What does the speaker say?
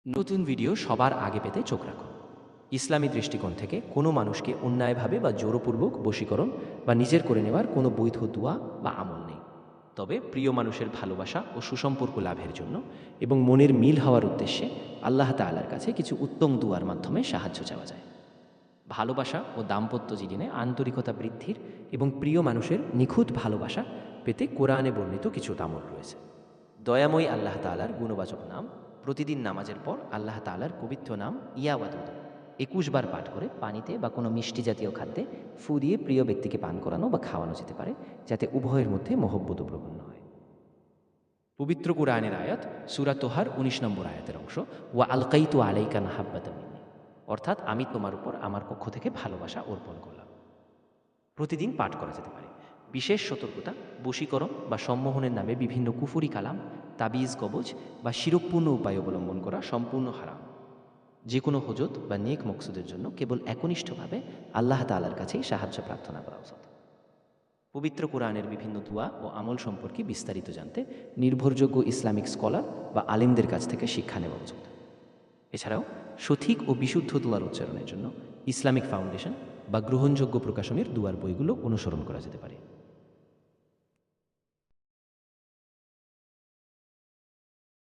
নতুন ভিডিও সবার আগে পেতে চোখ রাখুন। ইসলামী দৃষ্টিকোণ থেকে কোনো মানুষকে অন্যায়ভাবে বা জোরপূর্বক বশীকরণ বা নিজের করে নেওয়ার কোনো বৈধ দোয়া বা আমল নেই। তবে প্রিয় মানুষের ভালোবাসা ও সুসম্পর্ক লাভের জন্য এবং মনের মিল হওয়ার উদ্দেশ্যে আল্লাহ তাআলার কাছে কিছু উত্তম দুয়ার মাধ্যমে সাহায্য চাওয়া যায়। ভালোবাসা ও দাম্পত্য জীবনে আন্তরিকতা বৃদ্ধির এবং প্রিয় মানুষের নিখুঁত ভালোবাসা পেতে কোরআনে বর্ণিত কিছু আমল রয়েছে। দয়াময়ী আল্লাহ তাআলার গুণবাচক নাম প্রতিদিন নামাজের পর আল্লাহ তাআলার পবিত্র নাম ইয়াওয়াদুদ ২১ বার পাঠ করে পানিতে বা কোনো মিষ্টি জাতীয় খাদ্যে ফু দিয়ে প্রিয় ব্যক্তিকে পান করানো বা খাওয়ানো যেতে পারে, যাতে উভয়ের মধ্যে মহব্বত প্রপন্ন হয়। পবিত্র কুরআনের আয়াত সূরা তোহার ১৯ নম্বর আয়াতের অংশ, ওয়া আলকাইতু আলাইকা মাহাব্বাতাম মিন্নি, অর্থাৎ আমি তোমার উপর আমার পক্ষ থেকে ভালোবাসা অর্পণ করলাম। প্রতিদিন পাঠ করা যেতে পারে। বিশেষ সতর্কতা: বশীকরণ বা সম্মোহনের নামে বিভিন্ন কুফরি কালাম, তাবিজ, কবজ বা শিরকপূর্ণ উপায় অবলম্বন করা সম্পূর্ণ হারাম। যে কোনো হজত বা নেক মকসুদের জন্য কেবল একনিষ্ঠভাবে আল্লাহ তাআলার কাছেই সাহায্য প্রার্থনা করা উচিত। পবিত্র কোরআনের বিভিন্ন দোয়া ও আমল সম্পর্কে বিস্তারিত জানতে নির্ভরযোগ্য ইসলামিক স্কলার বা আলিমদের কাছ থেকে শিক্ষা নেওয়া উচিত। এছাড়াও সঠিক ও বিশুদ্ধ দোয়ার উচ্চারণের জন্য ইসলামিক ফাউন্ডেশন বা গ্রহণযোগ্য প্রকাশনের দুয়ার বইগুলো অনুসরণ করা যেতে পারে।